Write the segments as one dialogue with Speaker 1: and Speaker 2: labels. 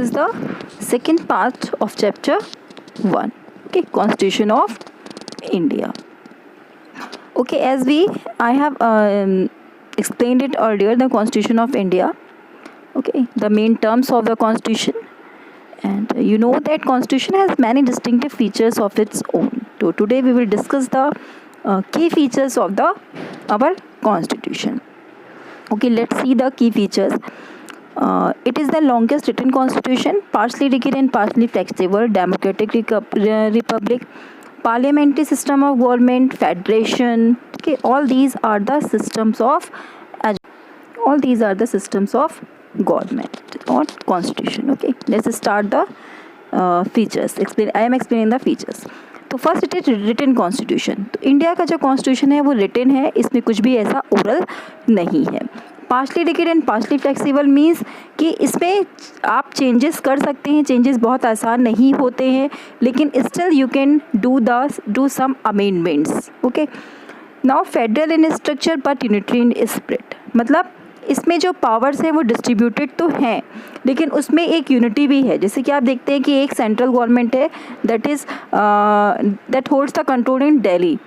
Speaker 1: is the second part of chapter 1. Okay, Constitution of India. Okay, I have explained it earlier, the Constitution of India. Okay, the main terms of the Constitution, and you know that Constitution has many distinctive features of its own. So today we will discuss the key features of our Constitution. Okay, let's see the key features. It is the longest written constitution, partially rigid and partially flexible, democratic republic, parliamentary system of government, federation. Okay, all these are the systems of government or constitution. Okay, let's start the features. I am explaining the features. तो first it is written constitution. तो India का जो constitution है वो written है, इसमें कुछ भी ऐसा ओरल नहीं है. Partially rigid and partially flexible means कि इसमें आप चेंजेस कर सकते हैं. चेंजेस बहुत आसान नहीं होते हैं, लेकिन still you can do some amendments. Okay, now federal in structure but unitary in spirit. मतलब इसमें जो पावर्स हैं वो डिस्ट्रीब्यूटेड तो हैं, लेकिन उसमें एक यूनिटी भी है. जैसे कि आप देखते हैं कि एक सेंट्रल गवर्नमेंट है that holds the control in Delhi,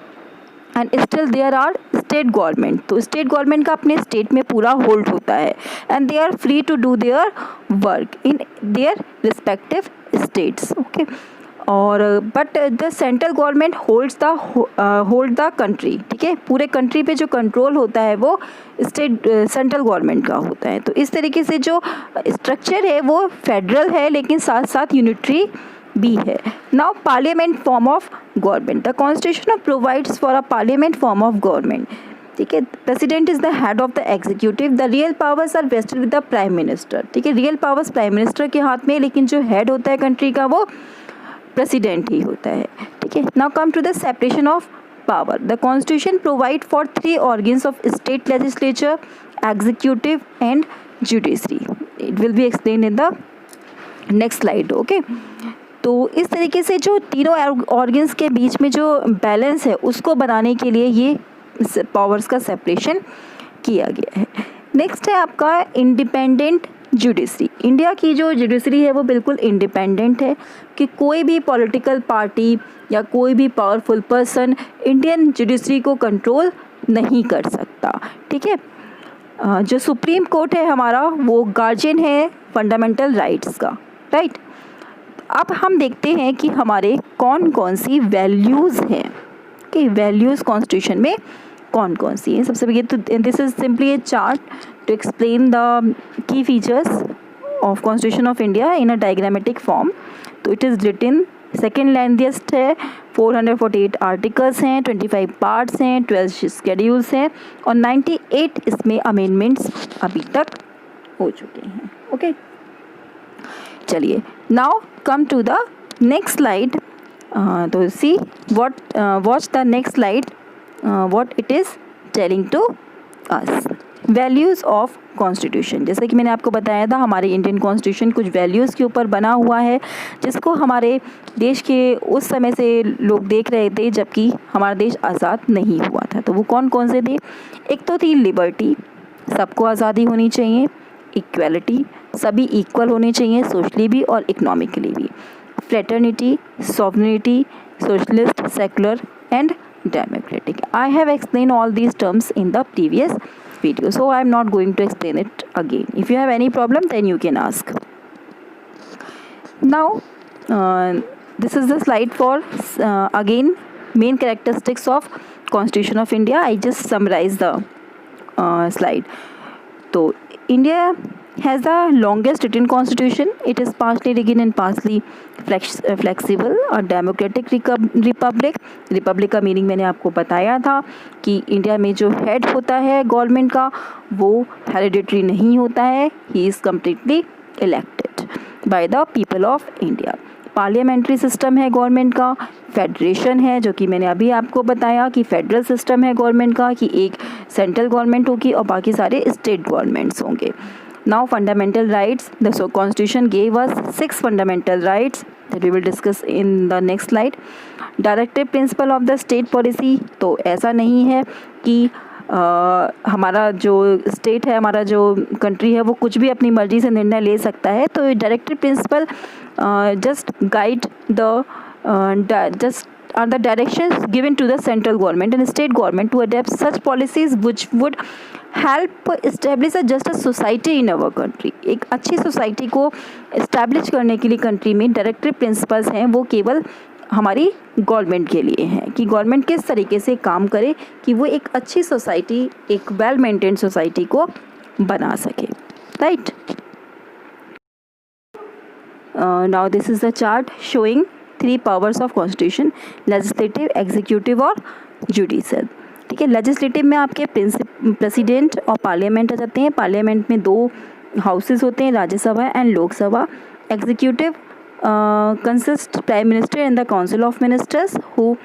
Speaker 1: and still there are state government. तो स्टेट गवर्नमेंट का अपने स्टेट में पूरा होल्ड होता है, and they are free to do their work in their respective states. Okay, और but the central government hold the country. ठीक है, पूरे कंट्री पे जो कंट्रोल होता है वो सेंट्रल गवर्नमेंट का होता है. तो इस तरीके से जो स्ट्रक्चर है वो फेडरल है, लेकिन साथ साथ यूनिटरी भी है. Now parliament form of government. The constitution provides for a parliament form of government. ठीक है, president is the head of the executive. The real powers are vested with the prime minister. ठीक है, real powers prime minister के हाथ में, लेकिन जो head होता है कंट्री का वो प्रेसिडेंट ही होता है. ठीक है, now come to the separation of power. The constitution provide for 3 organs of state legislature, executive and judiciary. It will be explain in the next slide. Okay, तो इस तरीके से जो तीनों ऑर्गन्स के बीच में जो बैलेंस है उसको बनाने के लिए ये पावर्स का सेपरेशन किया गया है. नेक्स्ट है आपका इंडिपेंडेंट जुडिशरी. इंडिया की जो जुडिशरी है वो बिल्कुल इंडिपेंडेंट है, कि कोई भी पॉलिटिकल पार्टी या कोई भी पावरफुल पर्सन इंडियन जुडिशरी को कंट्रोल नहीं कर सकता. ठीक है, जो सुप्रीम कोर्ट है हमारा वो गार्जियन है फंडामेंटल राइट्स का. राइट, अब हम देखते हैं कि हमारे कौन कौन सी वैल्यूज़ हैं. कि वैल्यूज़ कॉन्स्टिट्यूशन में कौन कौन सी हैं. सबसे पहले तो this is simply A chart to explain the key features of Constitution of India in a diagrammatic form. तो it is written, second lengthiest है, 448 आर्टिकल्स हैं, 25 पार्ट्स हैं, 12 शेड्यूल्स हैं, और 98 इसमें अमेंडमेंट्स अभी तक हो चुके हैं. ओके, चलिए now come to the next slide. तो see watch the next slide, what it is telling to us. Values of constitution. जैसे कि मैंने आपको बताया था, हमारे इंडियन कॉन्स्टिट्यूशन कुछ वैल्यूज़ के ऊपर बना हुआ है, जिसको हमारे देश के उस समय से लोग देख रहे थे जबकि हमारा देश आज़ाद नहीं हुआ था. तो वो कौन कौन से थे? एक तो थी लिबर्टी, सबको आज़ादी होनी चाहिए. इक्वलिटी, सभी इक्वल होने चाहिए सोशली भी और इकोनॉमिकली भी. Fraternity, sovereignty, socialist, secular and democratic. I have explained all these terms in the previous video, so I am not going to explain it again. If you have any problem, then you can ask. Now this is the slide for again main characteristics of Constitution of India. I just summarize the slide. So India has the longest written constitution. It is partially rigid and partially flexible. A democratic republic. Republic का meaning मैंने आपको बताया था कि India में जो head होता है गवर्नमेंट का वो हेरिडिटरी नहीं होता है. He is completely elected by the people of India. Parliamentary system है गवर्नमेंट का. फेडरेशन है, जो कि मैंने अभी आपको बताया कि फेडरल सिस्टम है गवर्नमेंट का, कि एक सेंट्रल गवर्नमेंट होगी और बाकी सारे स्टेट गवर्नमेंट्स होंगे. Now fundamental rights. The Constitution gave us 6 fundamental rights that we will discuss in the next slide. Directive principle of the state policy. तो ऐसा नहीं है कि हमारा जो स्टेट है, हमारा जो कंट्री है, वो कुछ भी अपनी मर्जी से निर्णय ले सकता है। तो directive principle just guide the just are the directions given to the central government and state government to adapt such policies which would help establish a just a society in our country। एक अच्छी society को establish करने के लिए country में directive principles हैं, वो केवल हमारी गवर्नमेंट के लिए हैं कि गवर्नमेंट किस तरीके से काम करे कि वो एक अच्छी सोसाइटी, एक वेल मेंटेन सोसाइटी को बना सके, right. Now this is the chart showing 3 powers of constitution, legislative, executive और जुडिशियल। ठीक है, लेजिस्लेटिव में आपके प्रेसिडेंट और पार्लियामेंट आ जाते हैं। पार्लियामेंट में 2 हाउसेस होते हैं, Rajya Sabha and Lok Sabha. Executive consist prime minister and the council of ministers who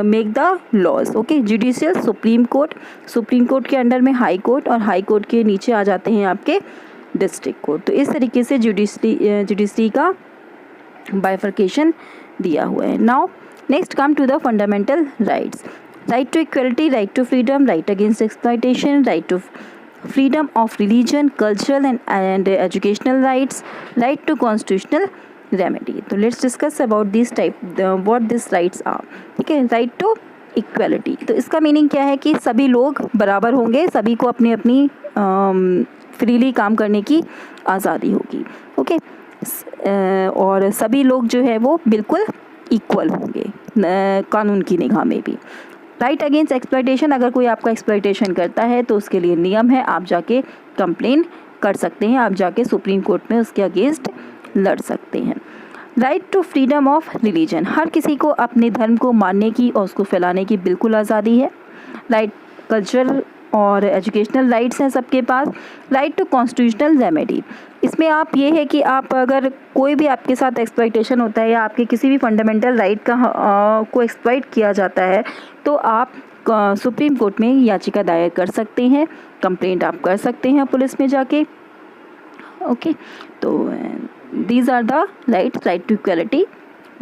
Speaker 1: make the laws. Okay, judicial supreme court, supreme court के अंडर में हाई कोर्ट और हाई कोर्ट के नीचे आ जाते हैं आपके डिस्ट्रिक्ट कोर्ट। तो इस तरीके से जुडिशरी का बाइफर्केशन दिया हुआ है। Now next come to the fundamental rights, right to equality, right to freedom, right against exploitation, right to freedom of religion, cultural and educational rights, right to constitutional remedy. तो let's discuss about this type what this rights are. ठीक है, right to equality, तो इसका meaning क्या है कि सभी लोग बराबर होंगे, सभी को अपनी अपनी फ्रीली काम करने की आज़ादी होगी। ओके, और सभी लोग जो है वो बिल्कुल इक्वल होंगे कानून की निगाह में भी। राइट अगेंस्ट एक्सप्लॉयटेशन, अगर कोई आपका एक्सप्लॉयटेशन करता है तो उसके लिए नियम है, आप जाके कंप्लेन कर सकते हैं, आप जाके सुप्रीम कोर्ट में उसके अगेंस्ट लड़ सकते हैं। Right to freedom of religion, हर किसी को अपने धर्म को मानने की और उसको फैलाने की बिल्कुल आज़ादी है। राइट कल्चरल और एजुकेशनल राइट्स हैं सबके पास। राइट टू कॉन्स्टिट्यूशनल रेमेडी, इसमें आप ये है कि आप अगर कोई भी आपके साथ एक्सप्लॉयटेशन होता है या आपके किसी भी फंडामेंटल राइट का को एक्सप्लॉइट किया जाता है तो आप सुप्रीम कोर्ट में याचिका दायर कर सकते हैं, कंप्लेंट आप कर सकते हैं पुलिस में जाके। ओके, तो these are the rights, right to equality,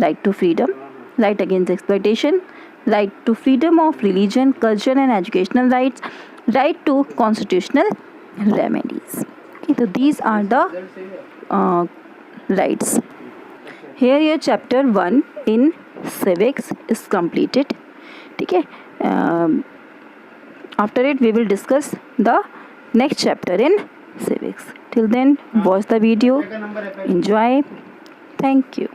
Speaker 1: right to freedom, right against exploitation, right to freedom of religion, culture and educational rights, right to constitutional remedies. Okay, so these are the rights. Here your chapter 1 in civics is completed. ठीक है, after it we will discuss the next chapter in civics. Till then watch the video, enjoy, thank you.